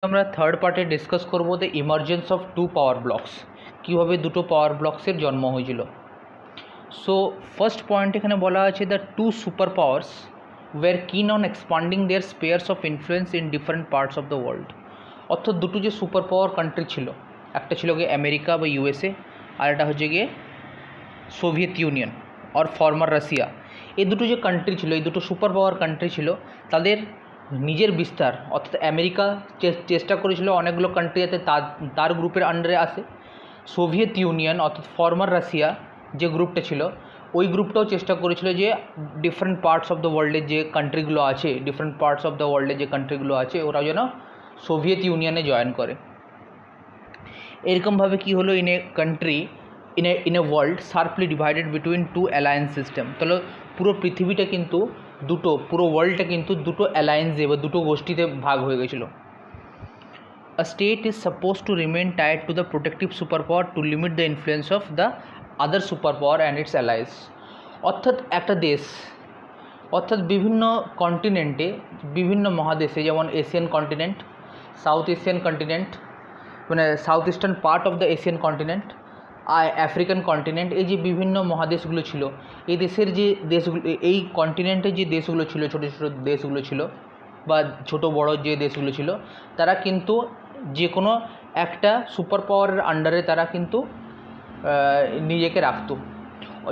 আমরা থার্ড পার্টে ডিসকাস করব the emergence of two power blocs, কীভাবে দুটো পাওয়ার ব্লকসের জন্ম হয়েছিল। সো ফার্স্ট পয়েন্ট এখানে বলা আছে the two super powers were keen on expanding their spheres of influence in different parts of the world. অর্থাৎ দুটো যে সুপার পাওয়ার কান্ট্রি ছিল, একটা ছিল গিয়ে আমেরিকা বা ইউএসএ, আর একটা হচ্ছে গিয়ে সোভিয়েত ইউনিয়ন আর ফর্মার রাশিয়া। এই দুটো যে কান্ট্রি ছিল, এই দুটো সুপার পাওয়ার কান্ট্রি ছিল, তাদের নিজের বিস্তার অর্থাৎ আমেরিকা চেষ্টা করেছিল অনেকগুলো কান্ট্রি যাতে তার গ্রুপের আন্ডারে আসে। সোভিয়েত ইউনিয়ন অর্থাৎ ফর্মার রাশিয়া যে গ্রুপটা ছিল, ওই গ্রুপটাও চেষ্টা করেছিল যে ডিফারেন্ট পার্টস অফ দ্য ওয়ার্ল্ডের যে কান্ট্রিগুলো আছে, ডিফারেন্ট পার্টস অফ দ্য ওয়ার্ল্ডের যে কান্ট্রিগুলো আছে, ওরা যেন সোভিয়েত ইউনিয়নে জয়েন করে। এরকমভাবে কী হলো, in a country in a world sharply divided between two alliance system. তাহলে পুরো পৃথিবীটা কিন্তু পুরো ওয়ার্ল্ডটা কিন্তু দুটো অ্যালায়েন্সে বা দুটো গোষ্ঠীতে ভাগ হয়ে গেছিলো। A state is supposed to remain tied to the protective superpower to limit the influence of the other superpower and its allies. অর্থাৎ একটা দেশ, অর্থাৎ বিভিন্ন কন্টিনেন্টে, বিভিন্ন মহাদেশে, যেমন Asian continent, south Asian continent, মানে south eastern part of the Asian continent, আর আফ্রিকান কন্টিনেন্ট, এই যে বিভিন্ন মহাদেশগুলো ছিল, এই দেশের যে দেশগুলো, এই কন্টিনেন্টের যে দেশগুলো ছিল, ছোটো ছোটো দেশগুলো ছিল বা ছোটো বড়ো যে দেশগুলো ছিল, তারা কিন্তু যে কোনো একটা সুপার পাওয়ারের আন্ডারে তারা কিন্তু নিজেকে রাখতো,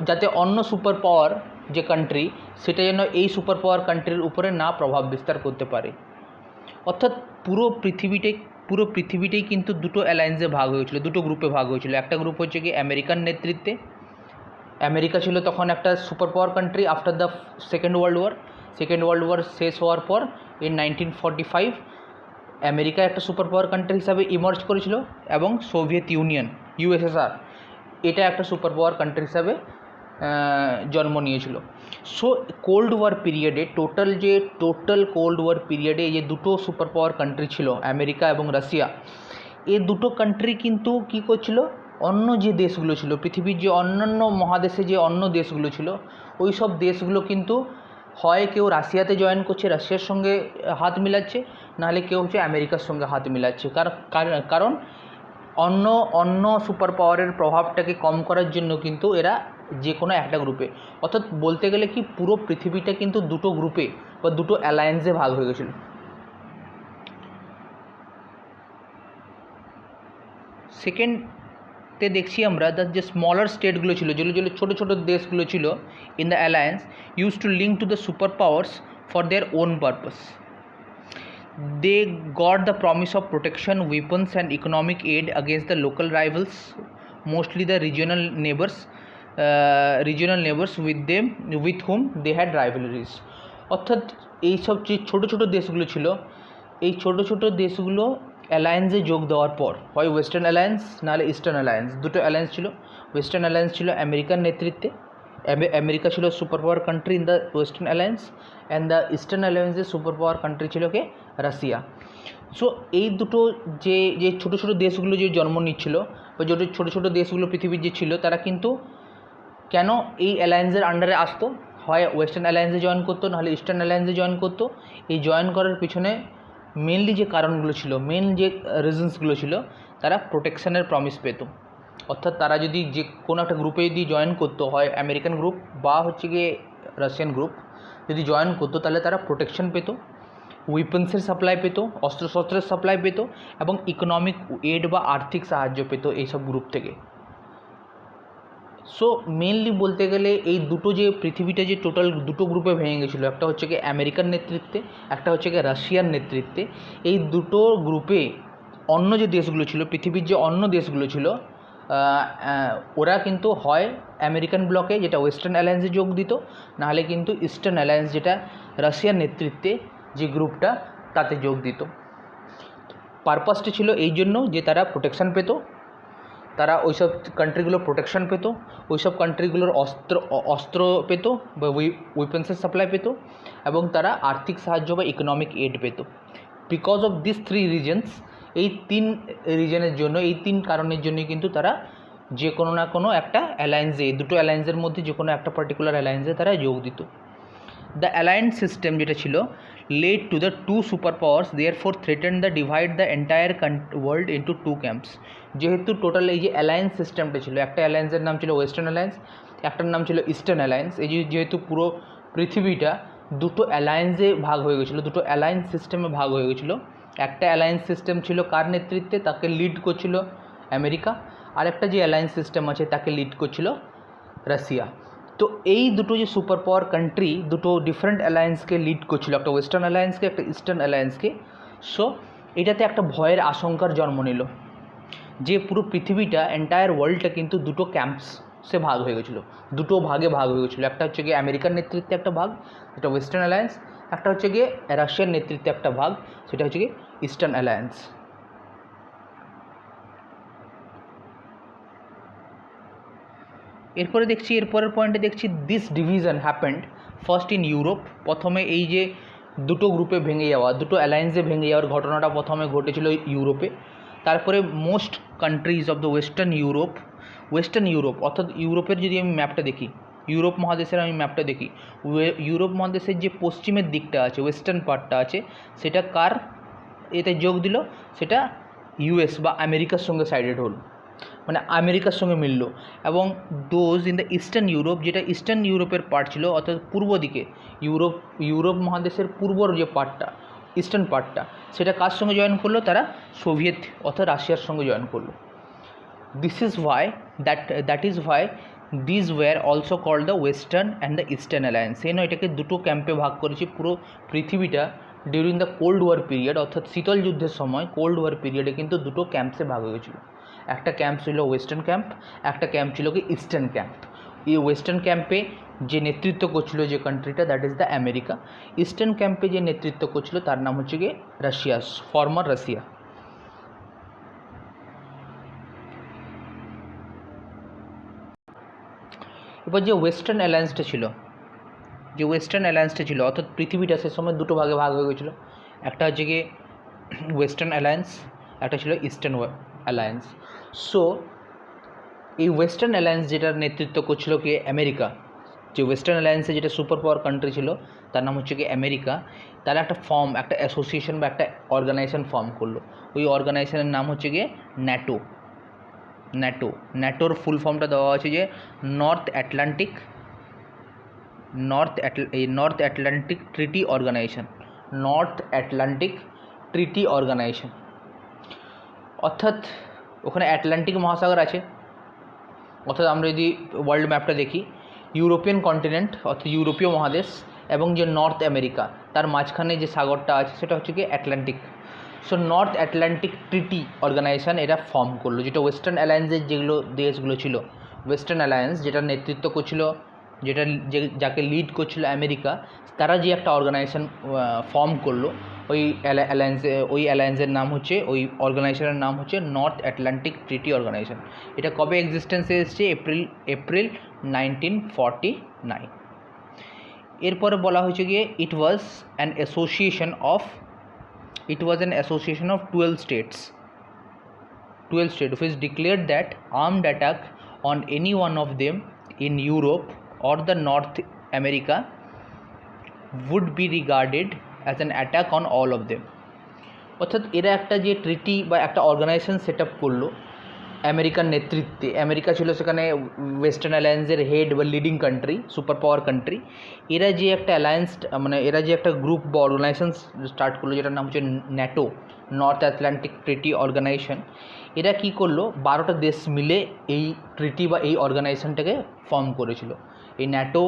যাতে অন্য সুপার পাওয়ার যে কান্ট্রি, সেটা যেন এই সুপার পাওয়ার কান্ট্রির উপরে না প্রভাব বিস্তার করতে পারে। অর্থাৎ পুরো পৃথিবীটাই কিন্তু দুটো অ্যালায়েন্সে ভাগ হয়েছিল, দুটো গ্রুপে ভাগ হয়েছিল। একটা গ্রুপ হচ্ছে কি আমেরিকান নেতৃত্বে, আমেরিকা ছিল তখন একটা super power country after the second world war শেষ হওয়ার পর ইন 1945 আমেরিকা একটা সুপার পাওয়ার কান্ট্রি হিসাবে ইমার্জ করেছিল, এবং সোভিয়েত ইউনিয়ন ইউএসএসআর এটা একটা সুপার পাওয়ার কান্ট্রি হিসাবে জন্ম নিয়েছিল। সো কোল্ড ওয়ার পিরিয়ডে, টোটাল কোল্ড ওয়ার পিরিয়ডে এই যে দুটো সুপার পাওয়ার কান্ট্রি ছিল আমেরিকা এবং রাশিয়া, এই দুটো কান্ট্রি কিন্তু কী করছিল, অন্য যে দেশগুলো ছিল, পৃথিবীর যে অন্যান্য মহাদেশে যে অন্য দেশগুলো ছিল, ওই সব দেশগুলো কিন্তু হয় কেউ রাশিয়াতে জয়েন করছে, রাশিয়ার সঙ্গে হাত মিলাচ্ছে, নাহলে কেউ হচ্ছে আমেরিকার সঙ্গে হাত মিলাচ্ছে। কারণ অন্য সুপার পাওয়ারের প্রভাবটাকে কম করার জন্য কিন্তু এরা যে কোনো একটা গ্রুপে, অর্থাৎ বলতে গেলে কি পুরো পৃথিবীটা কিন্তু দুটো গ্রুপে বা দুটো অ্যালায়েন্সে ভাগ হয়ে গেছিলো। সেকেন্ডতে দেখছি আমরা যে স্মলার স্টেটগুলো ছিল, যেগুলো ছোটো ছোটো দেশগুলো ছিল in the alliance, use to link to the super powers for their own purpose. They got the promise of protection, weapons and economic aid against the local rivals, mostly the regional neighbors with whom they had rivalries. অর্থাৎ এইসব যে ছোটো ছোটো দেশগুলো ছিল, এই ছোটো ছোটো দেশগুলো অ্যালায়েন্সে যোগ দেওয়ার পর, হয় ওয়েস্টার্ন অ্যালায়েন্স নাহলে ইস্টার্ন অ্যালায়েন্স, দুটো অ্যালায়েন্স ছিল। ওয়েস্টার্ন অ্যালায়েন্স ছিল আমেরিকার নেতৃত্বে, আমেরিকা ছিল super power country in the western alliance, and the ইস্টার্ন অ্যালায়েন্সের সুপার পাওয়ার কান্ট্রি ছিল কে, রাশিয়া। সো এই দুটো যে ছোটো ছোটো দেশগুলো যে জন্ম নিচ্ছিল, বা যে ছোটো ছোটো দেশগুলো পৃথিবীর যে ছিল, তারা কিন্তু কেন এই অ্যালায়েন্সের আন্ডারে আসতো, হয় ওয়েস্টার্ন অ্যালায়েন্সে জয়েন করতো, নাহলে ইস্টার্ন অ্যালায়েন্সে জয়েন করতো। এই জয়েন করার পিছনে মেনলি যে কারণগুলো ছিল, মেন যে রিজনসগুলো ছিল, তারা প্রোটেকশানের প্রমিস পেত। অর্থাৎ তারা যদি যে কোনো একটা গ্রুপে যদি জয়েন করতো, হয় আমেরিকান গ্রুপ বা হচ্ছে গিয়ে রাশিয়ান গ্রুপ যদি জয়েন করতো, তাহলে তারা প্রোটেকশন পেত, উইপন্সের সাপ্লাই পেত, অস্ত্রশস্ত্রের সাপ্লাই পেত, এবং ইকোনমিক এড বা আর্থিক সাহায্য পেত এইসব গ্রুপ থেকে। সো মেনলি বলতে গেলে এই দুটো যে পৃথিবীটা যে টোটাল দুটো গ্রুপে ভেঙে গেছিলো, একটা হচ্ছে গিয়ে আমেরিকান নেতৃত্বে, একটা হচ্ছে গিয়ে রাশিয়ার নেতৃত্বে। এই দুটো গ্রুপে অন্য যে দেশগুলো ছিল, পৃথিবীর যে অন্য দেশগুলো ছিল, ওরা কিন্তু হয় আমেরিকান ব্লকে যেটা ওয়েস্টার্ন অ্যালায়েন্সে যোগ দিত, নাহলে কিন্তু ইস্টার্ন অ্যালায়েন্স যেটা রাশিয়ার নেতৃত্বে যে গ্রুপটা, তাতে যোগ দিত। পারপাসটি ছিল এই জন্য যে তারা প্রোটেকশান পেত, তারা ওইসব কান্ট্রিগুলো প্রোটেকশান পেত, ওইসব কান্ট্রিগুলোর অস্ত্র পেত বা উইপন্সের সাপ্লাই পেত, এবং তারা আর্থিক সাহায্য বা ইকোনমিক এড পেত। Because of this three reasons, এই তিন রিজনের জন্য, এই তিন কারণের জন্যই কিন্তু তারা যে কোনো না কোনো একটা অ্যালায়েন্সে, দুটো অ্যালায়েন্সের মধ্যে যে কোনো একটা পার্টিকুলার অ্যালায়েন্সে তারা যোগ দিত। দ্য অ্যালায়েন্স সিস্টেম যেটা ছিল led to the two superpowers therefore threatened the divide the entire world into two camps. যেহেতু টোটাল এই যে অ্যালায়েন্স সিস্টেমটা ছিল, একটা অ্যালায়েন্সের নাম ছিল ওয়েস্টার্ন অ্যালায়েন্স, একটার নাম ছিল ইস্টার্ন অ্যালায়েন্স। এই যেহেতু পুরো পৃথিবীটা দুটো অ্যালায়েন্সে ভাগ হয়ে গেছিলো, দুটো অ্যালায়েন্স সিস্টেমে ভাগ হয়ে গেছিলো। একটা অ্যালায়েন্স সিস্টেম ছিল কার নেতৃত্বে? তাকে লিড করছিল আমেরিকা, আর একটা যে অ্যালায়েন্স সিস্টেম আছে তাকে লিড করছিল রাশিয়া। তো এই দুটো যে সুপার পাওয়ার কান্ট্রি দুটো ডিফারেন্ট অ্যালায়েন্সকে লিড করছিল, একটা ওয়েস্টার্ন অ্যালায়েন্সকে একটা ইস্টার্ন অ্যালায়েন্সকে। সো এটাতে একটা ভয়ের আশঙ্কার জন্ম নিল যে পুরো পৃথিবীটা এন্টায়ার ওয়ার্ল্ডটা কিন্তু দুটো ক্যাম্পসে ভাগ হয়ে গেছিলো, দুটো ভাগে ভাগ হয়ে গেছিলো। একটা হচ্ছে গিয়ে আমেরিকার নেতৃত্বে একটা ভাগ, যেটা ওয়েস্টার্ন অ্যালায়েন্স, একটা হচ্ছে গিয়ে রাশিয়ার নেতৃত্বে একটা ভাগ, সেটা হচ্ছে গিয়ে ইস্টার্ন অ্যালায়েন্স। এরপরে দেখছি, এরপরের পয়েন্টে দেখছি this division happened first in Europe. প্রথমে এই যে দুটো গ্রুপে ভেঙে যাওয়া, দুটো অ্যালায়েন্সে ভেঙে যাওয়ার ঘটনাটা প্রথমে ঘটেছিল ইউরোপে। তারপরে most countries of the western Europe অর্থাৎ ইউরোপের যদি আমি ম্যাপটা দেখি, ইউরোপ মহাদেশের আমি ম্যাপটা দেখি, ইউরোপ মহাদেশের যে পশ্চিমের দিকটা আছে, ওয়েস্টার্ন পার্টটা আছে, সেটা কার এতে যোগ দিল? সেটা ইউএস বা আমেরিকার সঙ্গে সাইডেড হল, মানে আমেরিকার সঙ্গে মিলল। এবং those in the eastern Europe, যেটা ইস্টার্ন ইউরোপের পার্ট ছিল, অর্থাৎ পূর্ব দিকে ইউরোপ মহাদেশের পূর্বর যে পার্টটা, ইস্টার্ন পার্টটা, সেটা কার সঙ্গে জয়েন করলো? তারা সোভিয়েত অর্থাৎ রাশিয়ার সঙ্গে জয়েন করলো। This is why that is why this were also called the western and the eastern alliance. সেই নয়, এটাকে দুটো ক্যাম্পে ভাগ করেছে পুরো পৃথিবীটা during the cold war period, অর্থাৎ শীতল যুদ্ধের সময় কোল্ড ওয়ার পিরিয়ডে কিন্তু দুটো ক্যাম্পসে ভাগ হয়ে গেছিলো। একটা ক্যাম্প ছিল ওয়েস্টার্ন ক্যাম্প, একটা ক্যাম্প ছিল কি ইস্টার্ন ক্যাম্প। এই ওয়েস্টার্ন ক্যাম্পে যে নেতৃত্ব করছিল যে কান্ট্রিটা, দ্যাট ইজ দ্য আমেরিকা। ইস্টার্ন ক্যাম্পে যে নেতৃত্ব করছিল তার নাম হচ্ছে গিয়ে রাশিয়া, ফর্মার রাশিয়া। এবার যে ওয়েস্টার্ন অ্যালায়েন্সটা ছিল, অর্থাৎ পৃথিবীটা সে সময় দুটো ভাগে ভাগ হয়ে গেছিলো। একটা হচ্ছে গিয়ে ওয়েস্টার্ন অ্যালায়েন্স, একটা ছিল ইস্টার্ন অ্যালায়েন্স। সো এই ওয়েস্টার্ন অ্যালায়েন্স যেটার নেতৃত্ব করছিল কি আমেরিকা, যে ওয়েস্টার্ন অ্যালায়েন্সে যেটা সুপার পাওয়ার কান্ট্রি ছিল তার নাম হচ্ছে কি আমেরিকা, তারা একটা অ্যাসোসিয়েশন বা একটা অর্গানাইজেশন ফর্ম করলো। ওই অর্গানাইজেশনের নাম হচ্ছে গিয়ে ন্যাটোর ফুল ফর্মটা দেওয়া আছে যে নর্থ আটলান্টিক ট্রিটি অর্গানাইজেশন। অর্থাৎ ওখানে আটলান্টিক মহাসাগর আছে, অর্থাৎ আমরা যদি ওয়ার্ল্ড ম্যাপটা দেখি, ইউরোপিয়ান কন্টিনেন্ট অর্থাৎ ইউরোপীয় মহাদেশ এবং যে নর্থ আমেরিকা, তার মাঝখানে যে সাগরটা আছে সেটা হচ্ছে কি Atlantic. So north Atlantic treaty organization এরা ফর্ম করলো, যেটা ওয়েস্টার্ন অ্যালায়েন্সের যেগুলো দেশগুলো ছিল, ওয়েস্টার্ন অ্যালায়েন্স যেটা নেতৃত্ব করছিল, যাকে লিড করছিল আমেরিকা, তারা যে একটা অর্গানাইজেশন ফর্ম করলো, ওই অ্যালায়েন্সের নাম হচ্ছে, ওই অর্গানাইজেশনের নাম হচ্ছে নর্থ আটলান্টিক ট্রিটি অর্গানাইজেশন। এটা কবে এক্সিস্টেন্সে এসেছে? এপ্রিল 1949। এরপরে বলা হয়েছে গিয়ে it was an association of 12 states which declared that armed attack on any one of them in Europe or the North America would be regarded as an attack on all of them. অর্থাৎ এরা একটা যে ট্রিটি বা একটা organisation set up করলো আমেরিকার নেতৃত্বে। America ছিল সেখানে ওয়েস্টার্ন অ্যালায়েন্সের হেড বা leading country, super power country. এরা যে একটা এরা যে একটা গ্রুপ বা অর্গানাইজেশন স্টার্ট করলো, যেটার নাম হচ্ছে NATO, north Atlantic treaty organization. এরা কি করলো? 12টা দেশ মিলে এই ট্রিটি বা এই অর্গানাইজেশনটাকে ফর্ম করেছিল। এই ন্যাটো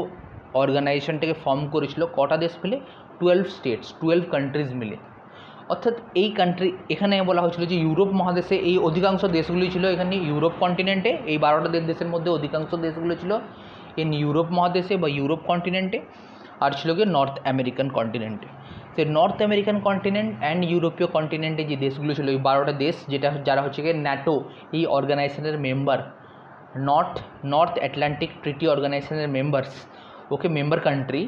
অর্গানাইজেশনটাকে ফর্ম করেছিল কটা দেশ মিলে? 12 কান্ট্রিজ মিলে। অর্থাৎ এই কান্ট্রি, এখানে বলা হয়েছিল যে ইউরোপ মহাদেশে এই অধিকাংশ দেশগুলি ছিল এখানে ইউরোপ কন্টিনেন্টে, এই 12টা দেশের মধ্যে অধিকাংশ দেশগুলো ছিল ইউরোপ মহাদেশে বা ইউরোপ কন্টিনেন্টে, আর ছিল গিয়ে নর্থ আমেরিকান কন্টিনেন্টে। সে নর্থ আমেরিকান কন্টিনেন্ট অ্যান্ড ইউরোপীয় কন্টিনেন্টে যে দেশগুলো ছিল, এই 12টা দেশ যারা হচ্ছে গিয়ে ন্যাটো এই অর্গানাইজেশনের মেম্বার, নর্থ আটলান্টিক ট্রিটি অর্গানাইজেশনের মেম্বার কান্ট্রি।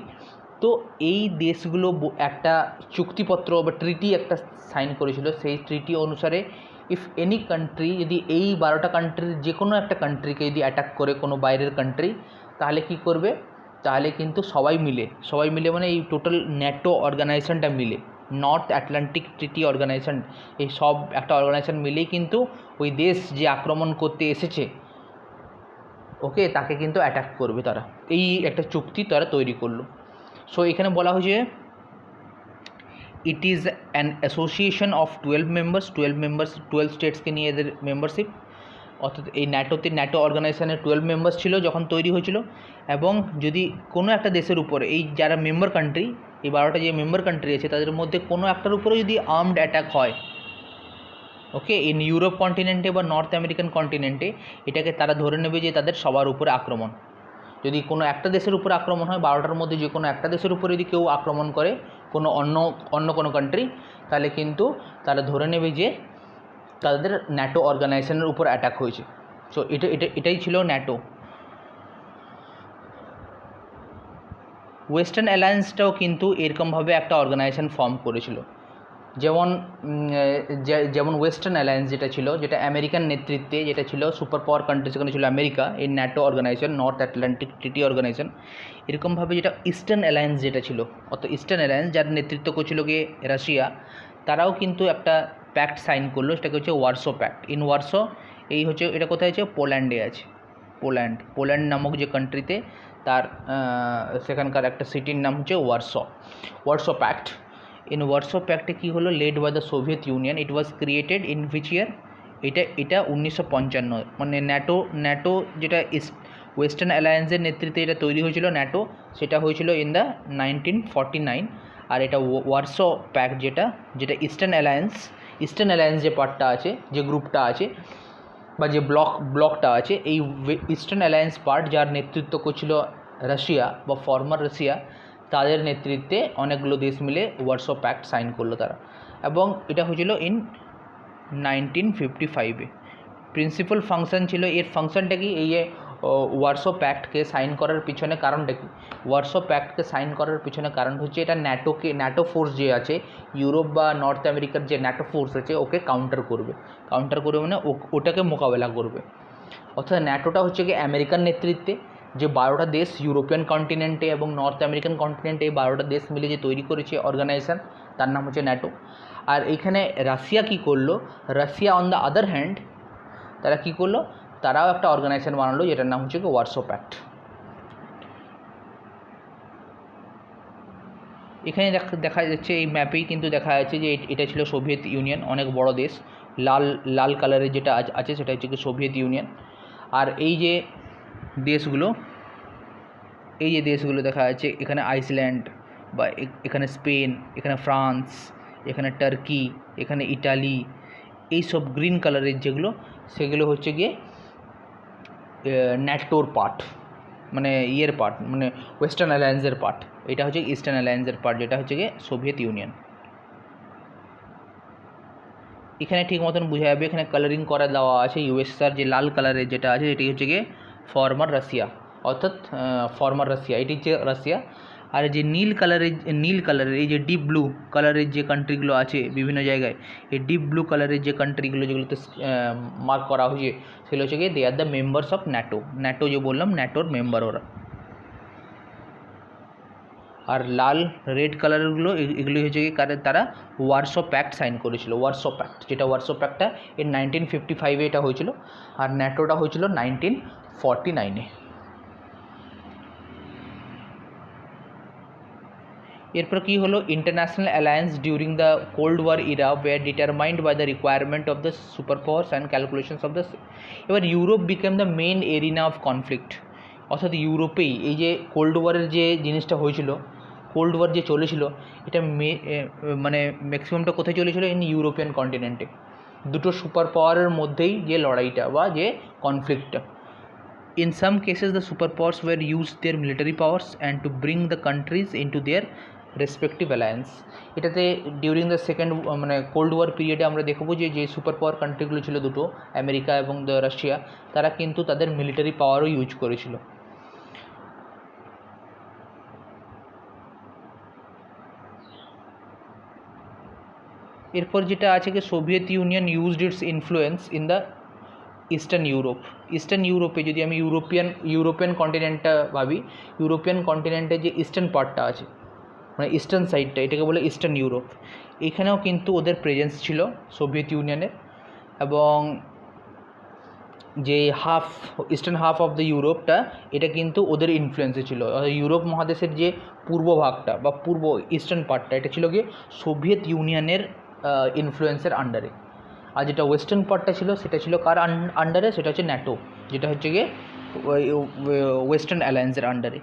তো এই দেশগুলো একটা চুক্তিপত্র বা ট্রিটি একটা সাইন করেছিল। সেই ট্রিটি অনুসারে ইফ এনি কান্ট্রি, যদি এই 12টা কান্ট্রির যে কোনো একটা কান্ট্রিকে যদি অ্যাটাক করে কোনো বাইরের কান্ট্রি, তাহলে কি করবে? তাহলে কিন্তু সবাই মিলে মানে এই টোটাল ন্যাটো অর্গানাইজেশনটা মিলে, নর্থ আটলান্টিক ট্রিটি অর্গানাইজেশন, এই সব একটা অর্গানাইজেশন মিলেই কিন্তু ওই দেশ যে আক্রমণ করতে এসেছে ওকে তাকে কিন্তু অ্যাটাক করবে তারা, এই একটা চুক্তি তারা তৈরি করলো। সো এখানে বলা হয়েছে it is an association of 12 স্টেটসকে নিয়ে এদের মেম্বারশিপ, অর্থাৎ এই ন্যাটো অর্গানাইজেশনের 12 মেম্বার্স ছিল যখন তৈরি হয়েছিল। এবং যদি কোনো একটা দেশের উপরে এই যারা মেম্বার কান্ট্রি, এই 12টা যে মেম্বার কান্ট্রি আছে তাদের মধ্যে কোনো একটার উপরে যদি আর্মড অ্যাটাক হয়, ওকে, ইন ইউরোপ কন্টিনেন্টে বা নর্থ আমেরিকান কন্টিনেন্টে, এটাকে তারা ধরে নেবে যে তাদের সবার উপরে আক্রমণ। যদি কোনো একটা দেশের উপরে আক্রমণ হয়, 12টার মধ্যে যে কোনো একটা দেশের উপরে যদি কেউ আক্রমণ করে কোনো অন্য কোনো কান্ট্রি, তাহলে কিন্তু তারা ধরে নেবে যে তাদের ন্যাটো অর্গানাইজেশনের উপর অ্যাটাক হয়েছে। সো এটাই ছিল ন্যাটো। ওয়েস্টার্ন অ্যালায়েন্সটাও কিন্তু এরকমভাবে একটা অর্গানাইজেশন ফর্ম করেছিল। যেমন ওয়েস্টার্ন অ্যালায়েন্স যেটা ছিল, যেটা আমেরিকান নেতৃত্বে, যেটা ছিল সুপার পাওয়ার কান্ট্রি, সেখানে ছিল আমেরিকা, এই NATO organisation, north Atlantic treaty organization. এরকমভাবে যেটা ইস্টার্ন অ্যালায়েন্স যেটা ছিল, অর্থাৎ ইস্টার্ন অ্যালায়েন্স যার নেতৃত্ব করছিল গিয়ে রাশিয়া, তারাও কিন্তু একটা প্যাক্ট সাইন করলো, সেটাকে হচ্ছে ওয়ারসো প্যাক্ট। ইন ওয়ারসো, এই হচ্ছে এটা কোথায় আছে, পোল্যান্ডে আছে। পোল্যান্ড নামক যে কান্ট্রিতে, তার সেখানকার একটা সিটির নাম হচ্ছে ওয়ারসো প্যাক্ট। ইন ওয়ারসো প্যাক্টে কী হলো, led by the Soviet Union, it was created in which year, এটা 1955, মানে ন্যাটো যেটা ওয়েস্টার্ন অ্যালায়েন্সের নেতৃত্বে এটা তৈরি হয়েছিল ন্যাটো, সেটা হয়েছিল ইন দ্য 1949। আর এটা ওয়ারসো প্যাক্ট যেটা ইস্টার্ন অ্যালায়েন্স যে পার্টটা আছে, যে গ্রুপটা আছে বা যে ব্লকটা আছে, এই ইস্টার্ন অ্যালায়েন্স পার্ট যার নেতৃত্ব করছিল রাশিয়া বা ফর্মার রাশিয়া, তাদের নেতৃত্বে অনেকগুলো দেশ মিলে ওয়ারসো প্যাক্ট সাইন করলো তারা। এবং এটা হয়েছিল ইন 1955-এ। প্রিন্সিপাল ফাংশন ছিল, এর ফাংশনটা কি, এই যে ওয়ারসো প্যাক্টকে সাইন করার পিছনে কারণটা কি, ওয়ারসো প্যাক্টকে সাইন করার পিছনে কারণ হচ্ছে এটা ন্যাটো ফোর্স যে আছে, ইউরোপ বা নর্থ আমেরিকার যে ন্যাটো ফোর্স আছে, ওকে কাউন্টার করবে মানে ওটাকে মোকাবেলা করবে। অর্থাৎ ন্যাটোটা হচ্ছে কি আমেরিকান নেতৃত্বে, যে 12টা দেশ ইউরোপিয়ান কন্টিনেন্টে এবং নর্থ আমেরিকান কন্টিনেন্টে, এই 12টা দেশ মিলে যে তৈরি করেছে অর্গানাইজেশন, তার নাম হচ্ছে ন্যাটো। আর এইখানে রাশিয়া কী করলো, Russia on the other hand, তারা কী করলো, তারাও একটা অর্গানাইজেশন বানালো যেটার নাম হচ্ছে ওয়ারসো প্যাক্ট। এখানে দেখা যাচ্ছে, এই ম্যাপেই কিন্তু দেখা যাচ্ছে যে এটা ছিল সোভিয়েত ইউনিয়ন, অনেক বড় দেশ, লাল কালারের যেটা আছে সেটা হচ্ছে কি সোভিয়েত ইউনিয়ন। আর এই যে দেশগুলো দেখা যাচ্ছে, এখানে আইসল্যান্ড বা এখানে স্পেন, এখানে ফ্রান্স, এখানে টার্কি, এখানে ইটালি, এই সব গ্রিন কালারের যেগুলো, সেগুলো হচ্ছে গিয়ে ন্যাটোর পার্ট, মানে মানে ওয়েস্টার্ন অ্যালায়েন্সের পার্ট। এটা হচ্ছে ইস্টার্ন অ্যালায়েন্সের পার্ট, যেটা হচ্ছে গিয়ে সোভিয়েত ইউনিয়ন। এখানে ঠিক মতন বোঝা যাবে, এখানে কালারিং করা দেওয়া আছে, ইউএসএসআর যে লাল কালারের যেটা আছে, এটি হচ্ছে গিয়ে ফর্মার রাশিয়া, অর্থাৎ ফর্মার রাশিয়া, এটি হচ্ছে রাশিয়া। আর যে নীল কালারের এই যে ডিপ ব্লু কালারের যে কান্ট্রিগুলো আছে বিভিন্ন জায়গায়, এই ডিপ ব্লু কালারের যে কান্ট্রিগুলো যেগুলোতে মার্ক করা হয়েছে, সেগুলো হচ্ছে গিয়ে they are the members of NATO যে বললাম, ন্যাটোর মেম্বার ওরা। আর লাল রেড কালারগুলো, এগুলি হচ্ছে কি তারা ওয়ারসো প্যাক্ট সাইন করেছিল, ওয়ারসো প্যাক্টটা এর 1955-এ এটা হয়েছিল, আর ন্যাটোটা হয়েছিল 1949-এ। এরপর কী হলো, international alliance during the cold war era were determined by the requirement of the super powers and calculations of the, এবার Europe became the main arena of conflict. অর্থাৎ ইউরোপেই এই যে কোল্ড ওয়ারের যে জিনিসটা হয়েছিল, কোল্ড ওয়ার যে চলেছিল, এটা মানে ম্যাক্সিমামটা কোথায় চলেছিল, ইন ইউরোপিয়ান কন্টিনেন্টে, দুটো সুপার পাওয়ারের মধ্যেই যে লড়াইটা বা যে কনফ্লিক্টটা। In some cases, the superpowers were used their military powers and to bring the countries into their respective alliance. এটাতে ডিউরিং দ্য সেকেন্ড মানে কোল্ড ওয়ার পিরিয়ডে আমরা দেখবো যে সুপার পাওয়ার কান্ট্রিগুলো ছিল দুটো, আমেরিকা এবং রাশিয়া, তারা কিন্তু তাদের মিলিটারি পাওয়ারও ইউজ করেছিল। এরপর যেটা আছে কি, Soviet union used it's influence in the eastern ইউরোপে যদি আমি ইউরোপিয়ান কন্টিনেন্টটা ভাবি, ইউরোপিয়ান কন্টিনেন্টের যে ইস্টার্ন পার্টটা আছে, মানে ইস্টার্ন সাইডটা, এটাকে বলে ইস্টার্ন ইউরোপ। এখানেও কিন্তু ওদের প্রেজেন্স ছিল সোভিয়েত ইউনিয়নের, এবং যে ইস্টার্ন হাফ অফ দ্য ইউরোপটা, এটা কিন্তু ওদের ইনফ্লুয়েন্সে ছিল। ইউরোপ মহাদেশের যে পূর্ব ভাগটা বা পূর্ব ইস্টার্ন পার্টটা, এটা ছিল গিয়ে সোভিয়েত ইউনিয়নের ইনফ্লুয়েন্সের আন্ডারে। আর যেটা ওয়েস্টার্ন পার্টটা ছিল, সেটা ছিল কার আন্ডারে? সেটা হচ্ছে ন্যাটো, যেটা হচ্ছে গিয়ে ওয়েস্টার্ন অ্যালায়েন্সের আন্ডারে।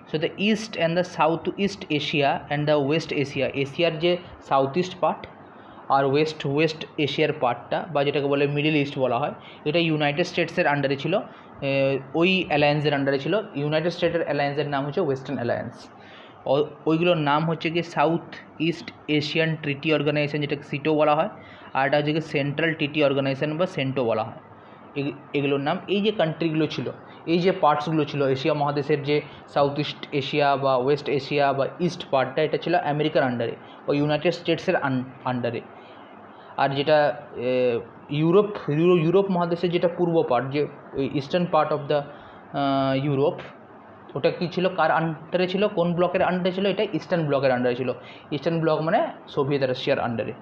So the east and the south east Asia and the West Asia, এশিয়ার যে সাউথ ইস্ট পার্ট আর ওয়েস্ট এশিয়ার পার্টটা, বা যেটাকে বলে মিডল ইস্ট বলা হয়, এটা ইউনাইটেড স্টেটসের আন্ডারে ছিল, ওই অ্যালায়েন্সের আন্ডারে ছিল। ইউনাইটেড স্টেটের অ্যালায়েন্সের নাম হচ্ছে ওয়েস্টার্ন অ্যালায়েন্স। ওইগুলোর নাম হচ্ছে কি south east Asian treaty organization, যেটাকে সিটো বলা হয়, আর এটা হচ্ছে কি সেন্ট্রাল ট্রিটি অর্গানাইজেশন বা সেন্টো বলা হয়। এগুলোর নাম। এই যে কান্ট্রিগুলো ছিল, এই যে পার্টসগুলো ছিল এশিয়া মহাদেশের, যে সাউথ ইস্ট এশিয়া বা ওয়েস্ট এশিয়া বা ইস্ট পার্টটা, এটা ছিল আমেরিকার আন্ডারে ও ইউনাইটেড স্টেটসের আন্ডারে। আর যেটা ইউরোপ মহাদেশের যেটা পূর্ব পার্ট, যে eastern part of the Europe, ওটা কী ছিল, কার আন্ডারে ছিল, কোন ব্লকের আন্ডারে ছিল? এটা ইস্টার্ন ব্লকের আন্ডারে ছিল। ইস্টার্ন ব্লক মানে সোভিয়েত রাশিয়ার আন্ডারে।